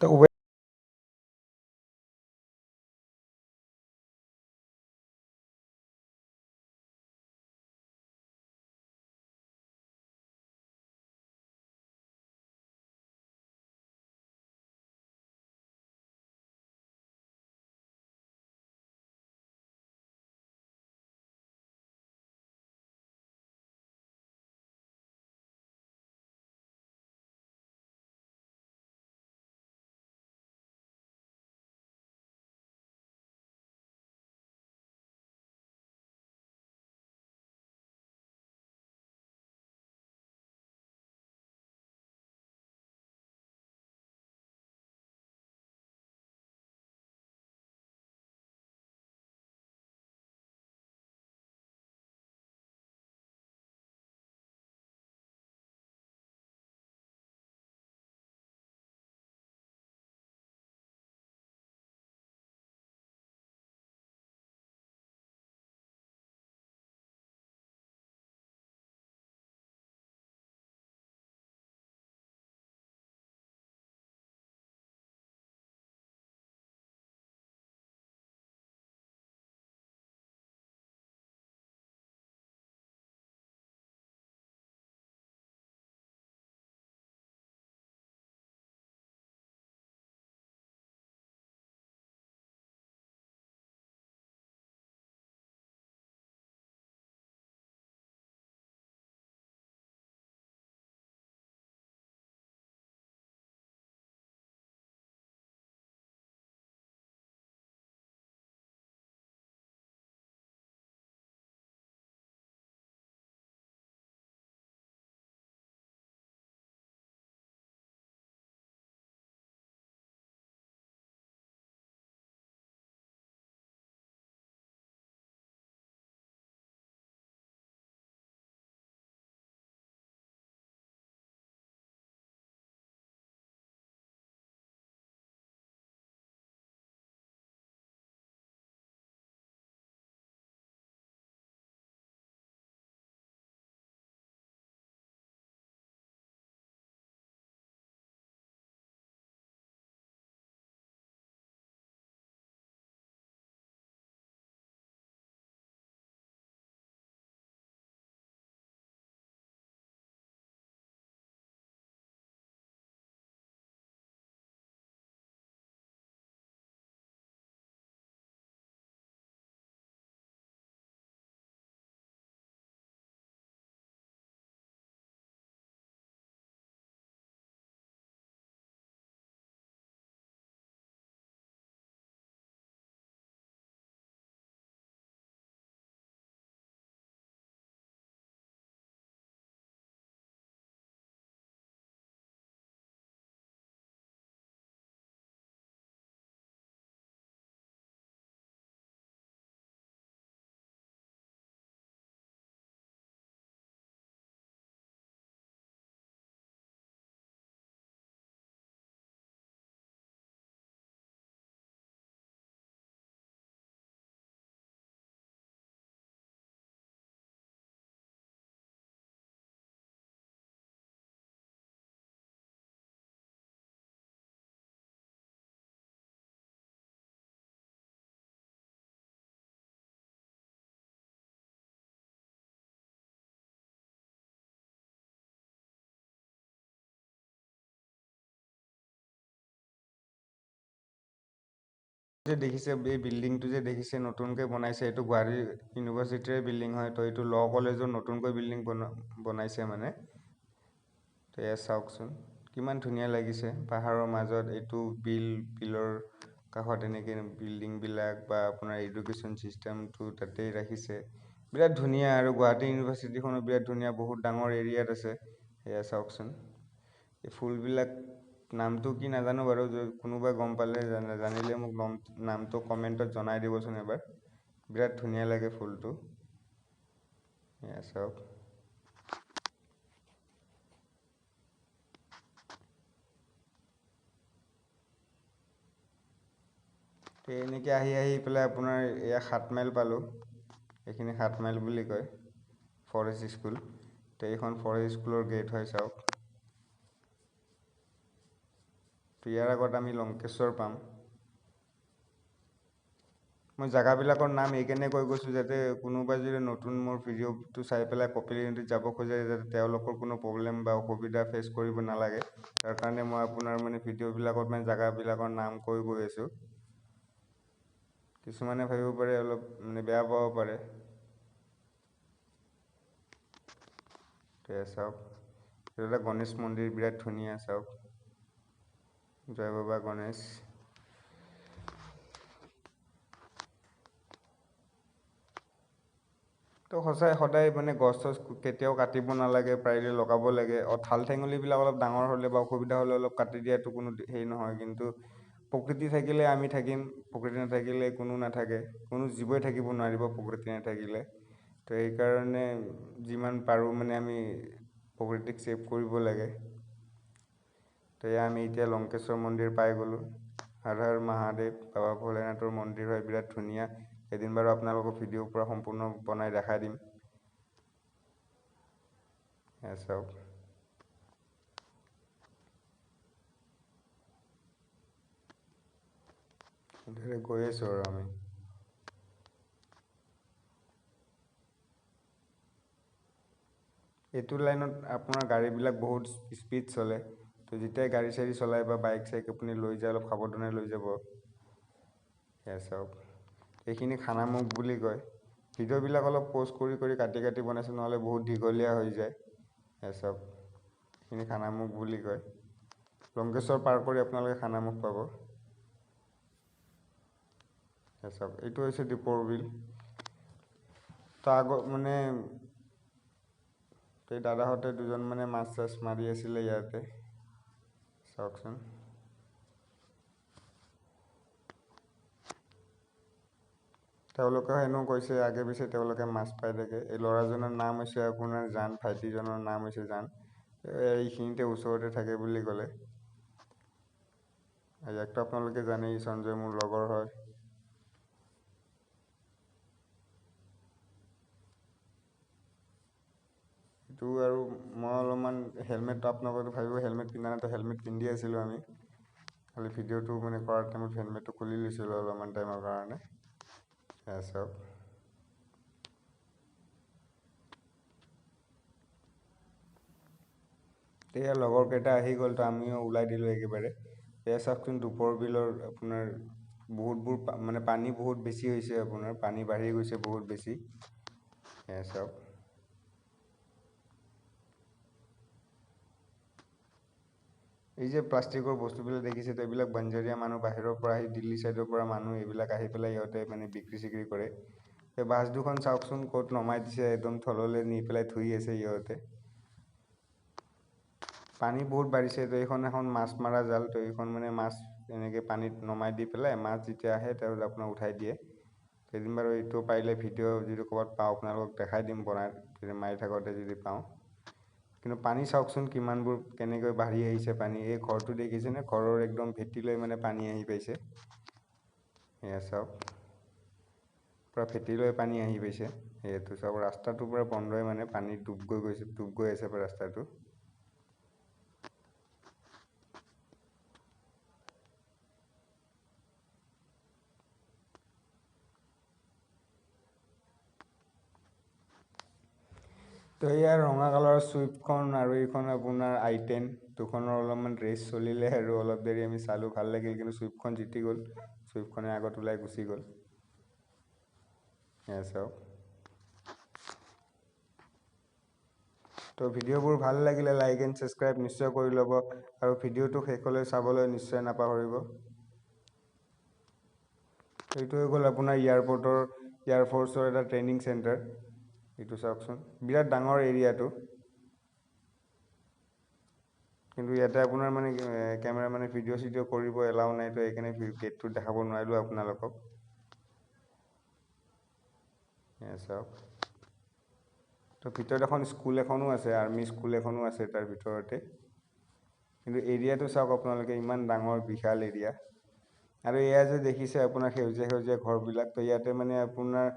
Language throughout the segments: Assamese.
তো যে দেখিছে এই বিল্ডিংটো যে দেখিছে নতুনকৈ বনাইছে এইটো গুৱাহাটী ইউনিভাৰ্চিটিৰে বিল্ডিং হয়। তো এইটো ল কলেজৰ নতুনকৈ বিল্ডিং বনাইছে মানে। তো এয়া চাওকচোন কিমান ধুনীয়া লাগিছে, পাহাৰৰ মাজত এইটো বিলৰ কাষত এনেকৈ বিল্ডিংবিলাক বা আপোনাৰ এডুকেশ্যন চিষ্টেমটো তাতেই ৰাখিছে। বিৰাট ধুনীয়া, আৰু গুৱাহাটী ইউনিভাৰ্চিটিখনো বিৰাট ধুনীয়া, বহুত ডাঙৰ এৰিয়াত আছে। এয়া চাওকচোন এই ফুলবিলাক নামটো কি নাজানো বাৰু, কোনোবা গম পালে জানিলে মোক নামটো কমেণ্টত জনাই দিবচোন এবাৰ। বিৰাট ধুনীয়া লাগে ফুলটো। এয়া চাওক। তো এনেকৈ আহি আহি পেলাই আপোনাৰ এয়া 7 মাইল পালোঁ। এইখিনি 7 মাইল বুলি কয়, ফৰেষ্ট স্কুল। তো এইখন ফৰেষ্ট স্কুলৰ গেট হয়, চাওক। তো ইয়াৰ আগত আমি লংকেশ্বৰ পাম। মই জেগাবিলাকৰ নাম এইকাৰণে কৈ গৈছোঁ যাতে কোনোবাই যদি নতুন মোৰ ভিডিঅ'টো চাই পেলাই কপিলী নদীত যাব খোজে যাতে তেওঁলোকৰ কোনো প্ৰব্লেম বা অসুবিধা ফেচ কৰিব নালাগে, তাৰ কাৰণে মই আপোনাৰ মানে ভিডিঅ'বিলাকত মানে জেগাবিলাকৰ নাম কৈ গৈ আছোঁ। কিছুমানে ভাবিব পাৰে অলপ মানে বেয়া পাব পাৰে। চাওক, এইটো এটা গণেশ মন্দিৰ, বিৰাট ধুনীয়া। চাওক, জয় বাবা গণেশ। তো সদায় মানে গছ চছ কেতিয়াও কাটিব নালাগে, পাৰিলে লগাব লাগে। ঠাল ঠেঙুলিবিলাক অলপ ডাঙৰ হ'লে বা অসুবিধা হ'লে অলপ কাটি দিয়াটো কোনো হেৰি নহয়, কিন্তু প্ৰকৃতি থাকিলে আমি থাকিম, প্ৰকৃতি নাথাকিলে কোনো নাথাকে, কোনো জীৱই থাকিব নোৱাৰিব প্ৰকৃতি নাথাকিলে। তো সেইকাৰণে যিমান পাৰোঁ মানে আমি প্ৰকৃতিক ছেভ কৰিব লাগে। তো আমি এতিয়া লংকেশ্বৰ মন্দিৰ পাই গ'লোঁ। হৰ হৰ মহাদেৱ, বাবা ভোলেনাথৰ মন্দিৰ হয়, বিৰাট ধুনীয়া। এদিন বাৰু আপোনালোকক ভিডিঅ'ৰ পৰা সম্পূৰ্ণ বনাই দেখাই দিম। চাওক, গৈ আছোঁ আৰু আমি। এইটো লাইনত আপোনাৰ গাড়ীবিলাক বহুত স্পীড চলে, তো যেতিয়াই গাড়ী চাড়ী চলাই বা বাইক চাইক আপুনি লৈ যায় অলপ সাৱধানে লৈ যাব। চাওক, এইখিনি খানামুখ বুলি কয়। ভিডিঅ'বিলাক অলপ প'জ কৰি কাটি কাটি বনাইছোঁ, নহ'লে বহুত দীঘলীয়া হৈ যায়। চাওক, এইখিনি খানামুখ বুলি কয়। লংকেশ্বৰ পাৰ কৰি আপোনালোকে খানামুখ পাব। চাওক, এইটো হৈছে দীপৰ বিল। তো আগত মানে এই দাদাহঁতে দুজন মানে মাছ চাছ মাৰি আছিলে ইয়াতে। চাওকচোন, তেওঁলোকে হেনো কৈছে আগে পিছে তেওঁলোকে মাছ পাই থাকে। এই ল'ৰাজনৰ নাম হৈছে আপোনাৰ জান, ভাইটিজনৰ নাম হৈছে জান। এইখিনিতে ওচৰতে থাকে বুলি ক'লে। ইয়াকতো আপোনালোকে জানেই, সঞ্জয় মোৰ লগৰ হয়। এইটো আৰু মই অলপমান হেলমেট, আপোনালোকে ভাবিব হেলমেট পিন্ধা নাই, তো হেলমেট পিন্ধি আছিলোঁ আমি। খালি ভিডিঅ'টো মানে কৰাৰ টাইমত হেলমেটটো খুলি লৈছিলোঁ অলপমান টাইমৰ কাৰণে। চাওক, এতিয়া লগৰকেইটা আহি গ'ল, তো আমিও ওলাই দিলোঁ একেবাৰে। এয়া চাওকচোন, দীপৰ বিলৰ আপোনাৰ বহুতবোৰ মানে পানী বহুত বেছি হৈছে, আপোনাৰ পানী বাঢ়ি গৈছে বহুত বেছি। চাওক, এই যে প্লাষ্টিকৰ বস্তুবিলাক দেখিছে, তো এইবিলাক বাঞ্জাৰীয়া মানুহ বাহিৰৰ পৰা আহি, দিল্লী চাইডৰ পৰা মানুহ এইবিলাক আহি পেলাই ইহঁতে মানে বিক্ৰী চিক্ৰী কৰে। এই বাছ দুখন চাওকচোন ক'ত নমাই দিছে, একদম থললৈ নি পেলাই ধুই আছে ইহঁতে। পানী বহুত বাঢ়িছে, তো এইখন এখন মাছ মৰা জাল। তো এইখন মানে মাছ এনেকৈ পানীত নমাই দি পেলাই মাছ যেতিয়া আহে তেওঁলোকে আপোনাক উঠাই দিয়ে। এদিন বাৰু এইটো পাৰিলে ভিডিঅ' যদি ক'ৰবাত পাওঁ আপোনালোকক দেখাই দিম বনাই, যদি মাৰি থাকোঁতে যদি পাওঁ। কিন্তু পানী চাওকচোন কিমানবোৰ কেনেকৈ বাঢ়ি আহিছে পানী। এই ঘৰটো দেখিছেনে, ঘৰৰ একদম ভেটিলৈ মানে পানী আহি পাইছে। এয়া চাওক, পূৰা ভেটিলৈ পানী আহি পাইছে। এইটো চাওক, ৰাস্তাটো পূৰা বন্ধই, মানে পানী ডুব গৈ আছে পূৰা ৰাস্তাটো। তো ইয়াৰ ৰঙা কালাৰৰ চুইফ্টখন আৰু এইখন আপোনাৰ I10, দুখনৰ অলপমান ৰেচ চলিলে আৰু অলপ দেৰি আমি চালোঁ, ভাল লাগিল। কিন্তু চুইফ্টখন জিতি গ'ল, চুইফ্টখনে আগত ওলাই গুচি গ'ল। চাওক, তো ভিডিঅ'বোৰ ভাল লাগিলে লাইক এণ্ড ছাবস্ক্ৰাইব নিশ্চয় কৰি ল'ব, আৰু ভিডিঅ'টো শেষলৈ চাবলৈ নিশ্চয় নাপাহৰিব। এইটো হৈ গ'ল আপোনাৰ এয়াৰফ'ৰ্চৰ এটা ট্ৰেইনিং চেণ্টাৰ। এইটো চাওকচোন, বিৰাট ডাঙৰ এৰিয়াটো। কিন্তু ইয়াতে আপোনাৰ মানে কেমেৰা মানে ভিডিঅ' চিডিঅ' কৰিব এলাও নাই, তো সেইকাৰণে গেটটো দেখাব নোৱাৰিলোঁ আপোনালোকক। চাওক, তো ভিতৰত এখন স্কুল এখনো আছে, আৰ্মি স্কুল এখনো আছে তাৰ ভিতৰতে। কিন্তু এৰিয়াটো চাওক আপোনালোকে, ইমান ডাঙৰ বিশাল এৰিয়া। আৰু এয়া যে দেখিছে আপোনাৰ সেউজীয়া সেউজীয়া ঘৰবিলাক, তো ইয়াতে মানে আপোনাৰ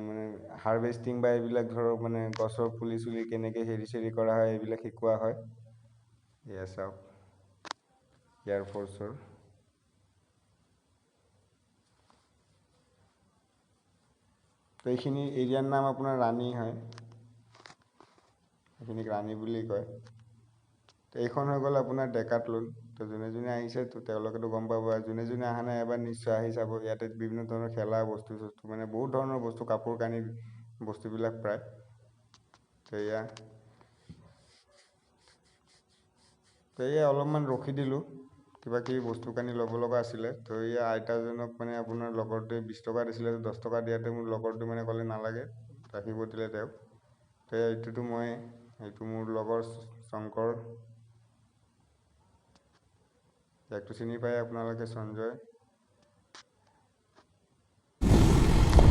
মানে হাৰ্ভেষ্টিং বা এইবিলাক ধৰক মানে গছৰ পুলি চুলি কেনেকৈ হেৰি চেৰি কৰা হয় এইবিলাক শিকোৱা হয়। এয়া চাওক, এয়াৰফ'ৰ্চৰ। তো এইখিনি এৰিয়াৰ নাম আপোনাৰ ৰাণী হয়, এইখিনিক ৰাণী বুলি কয়। তো এইখন হৈ গ'ল আপোনাৰ ডেকাথলন। তো যোনে যোনে আহিছে তো তেওঁলোকেতো গম পাব, আৰু যোনে যোনে অহা নাই এবাৰ নিশ্চয় আহি চাব। ইয়াতে বিভিন্ন ধৰণৰ খেলা বস্তু চস্তু, মানে বহুত ধৰণৰ বস্তু, কাপোৰ কানি বস্তুবিলাক প্ৰায়। তো এয়া অলপমান ৰখি দিলোঁ, কিবা কিবি বস্তু কানি ল'ব লগা আছিলে। তো এয়া আইতাজনক মানে আপোনাৰ লগৰটোৱে 20 টকা দিছিলে, 10 টকা দিয়াতে মোৰ লগৰটো মানে ক'লে নালাগে, ৰাখিব দিলে তেওঁক। তো এইটোতো মই, এইটো মোৰ লগৰ শংকৰ, ইয়াকতো চিনি পায় আপোনালোকে, সঞ্জয়।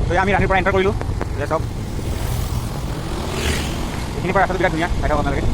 তো আমি ৰাণীৰ পৰা এণ্টাৰ কৰিলোঁ, যে চব এইখিনিৰ পৰা ৰাস্তাটো বিৰাট ধুনীয়া, চাই থাকক আপোনালোকে।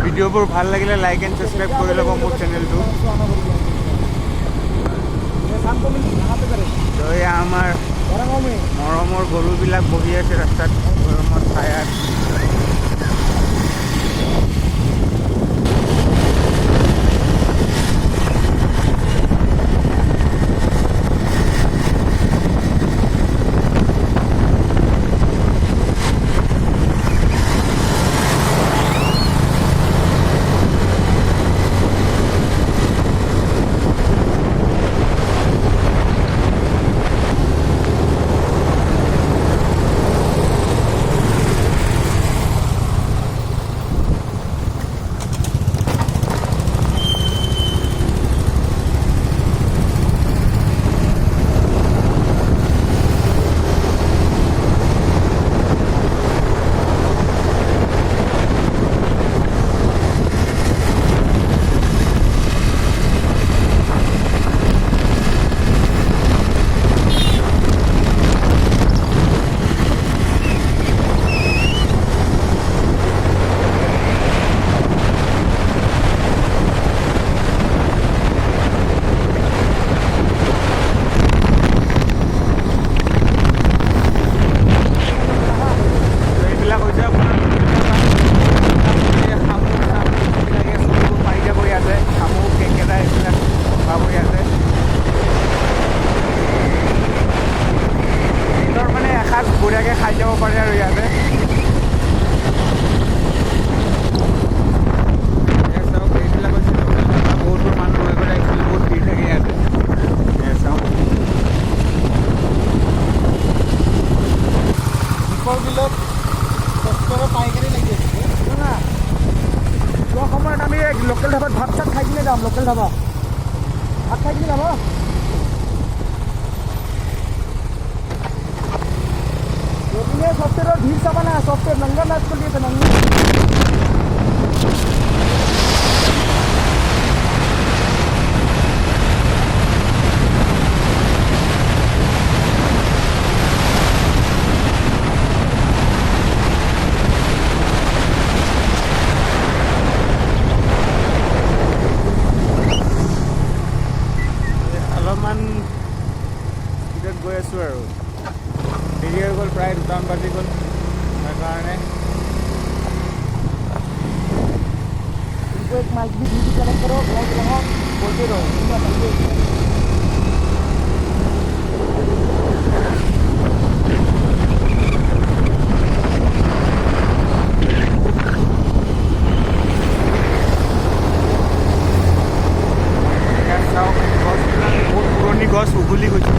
ভিডিঅ'বোৰ ভাল লাগিলে লাইক এণ্ড ছাবস্ক্ৰাইব কৰি ল'ব মোৰ চেনেলটো। তো এয়া আমাৰ মৰমৰ গৰুবিলাক বহি আছে ৰাস্তাত গৰমত ছায়াত। বঢ়িয়াকৈ খাই যাব পাৰে আৰু ইয়াতে। চাওক এইবিলাক হৈছে বহুতো মানুহ হৈ পেলাই একচুৱেলি বহুত ভিৰ থাকে ইয়াতে। চাওক দীপৰ বিলত কষ্টৰে পাইকাৰী লাগি আছে না। যোৱা সময়ত আমি লোকেল ধাবাত ভাত চাত খাই কিনে যাম, লোকেল ধাবা ভাত খাই কিনে যাম। ये सॉफ्टवेयर और भीड़ सामान है, सॉफ्टवेयर नंगा मैच कर लिए थे नंगा। অলপমান স্পীডত গৈ আছোঁ আৰু দেৰি হৈ গ'ল, প্ৰায় 2টামান বাজি গ'ল। তাৰ কাৰণে एक माइक भी कनेक्ट करो, बोलते रहो। গছ উঘলি গৈছে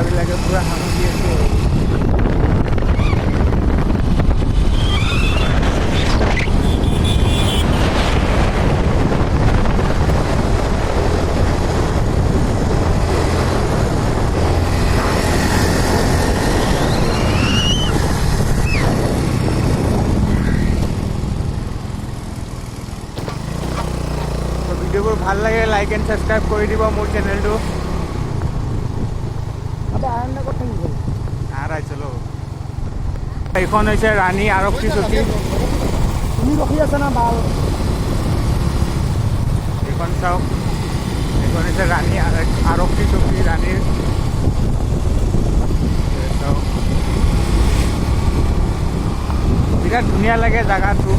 বিলাকে পুৰা সামগ্ৰী আছে ভিডিঅ'বোৰ ভাল লাগে লাইক এণ্ড ছাবস্ক্ৰাইব কৰি দিব মোৰ চেনেলটো চলো এইখন হৈছে ৰাণী আৰক্ষী চকী তুমি ৰখি আছা না ভাল এইখন চাওক এইখন হৈছে ৰাণী আৰক্ষী চকী ৰাণীৰ চাওক বিৰাট ধুনীয়া লাগে জাগাটো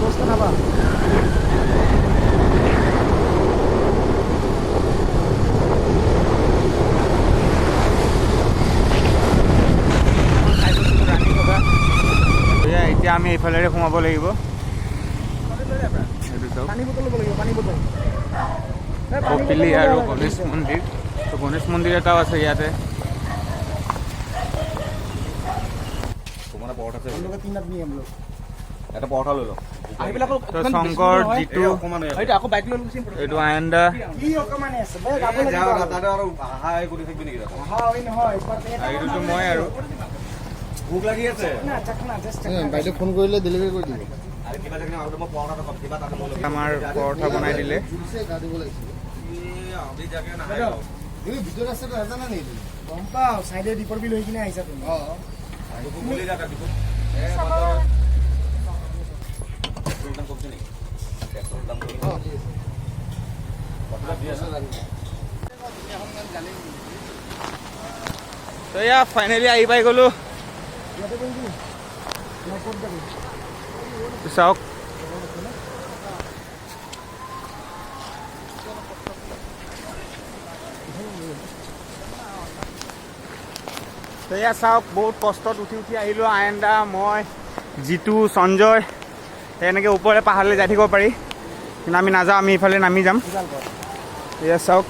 दोस्त ना बा এতিয়া আমি এইফালেৰে সোমাব লাগিব কপিলি আৰু গণেশ মন্দিৰ তো গণেশ মন্দিৰ এটাও আছে ইয়াতে এটা পৰঠা লৈ লওঁ শংকৰ জিতু এইটো আয়ন্দা এইটোতো মই আৰু ভোক লাগি আছে বাইদেউ ফোন কৰিলে ডেলিভাৰী কৰি দিব আমাৰ পৰঠা বনাই দিলে গম পাওঁ চাইডে দীপৰ বিল হৈ কিনে আহিছা তুমি তো এয়া ফাইনেলি আহি পাই গ'লো চাওক তো এয়া চাওক বহুত কষ্টত উঠি উঠি আহিলোঁ আয়ন্দা মই জিতু সঞ্জয় এনেকৈ ওপৰে পাহাৰলৈ যাই থাকিব পাৰি কিন্তু আমি নাযাওঁ আমি এইফালে নামি যাম এয়া চাওক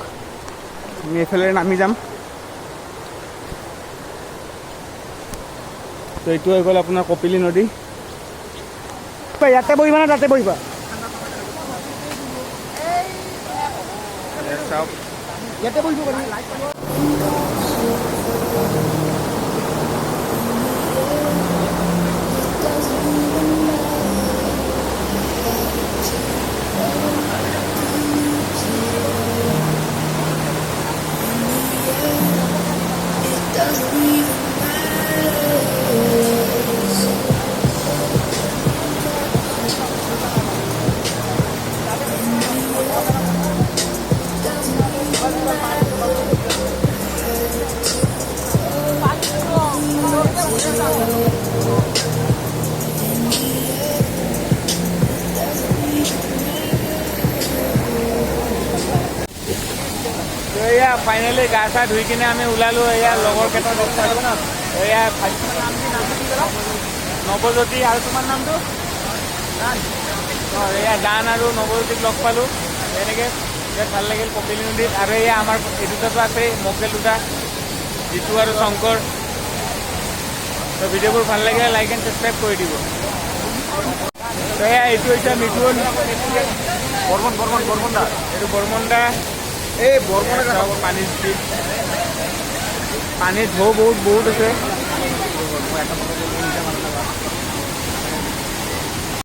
আমি এইফালে নামি যাম তো এইটো হৈ গ'ল আপোনাৰ কপিলি নদী ইয়াতে বহিবা নে তাতে বহিবা চাওক ইয়াতে বহিব পাৰি এয়া ফাইনেলি গা চা ধুই কিনে আমি ওলালোঁ এয়া লগৰ কেইটা লগ পালোঁ এয়া নৱজ্যোতি আৰু তোমাৰ নামটো এয়া গান আৰু নৱজ্যোতিক লগ পালোঁ এনেকৈ বিৰাট ভাল লাগিল কপিলি নদীত আৰু এয়া আমাৰ এই দুটাটো আছে মকেল দুটা জিতু আৰু শংকৰ তো ভিডিঅ'বোৰ ভাল লাগিলে লাইক এণ্ড ছাবস্ক্ৰাইব কৰি দিব তো এয়া এইটো হৈছে মিথুন বৰ্মন দা এইটো বৰ্মন দা এই বৰ্মনে পানীৰ স্পীড পানীৰ ঢৌ বহুত আছে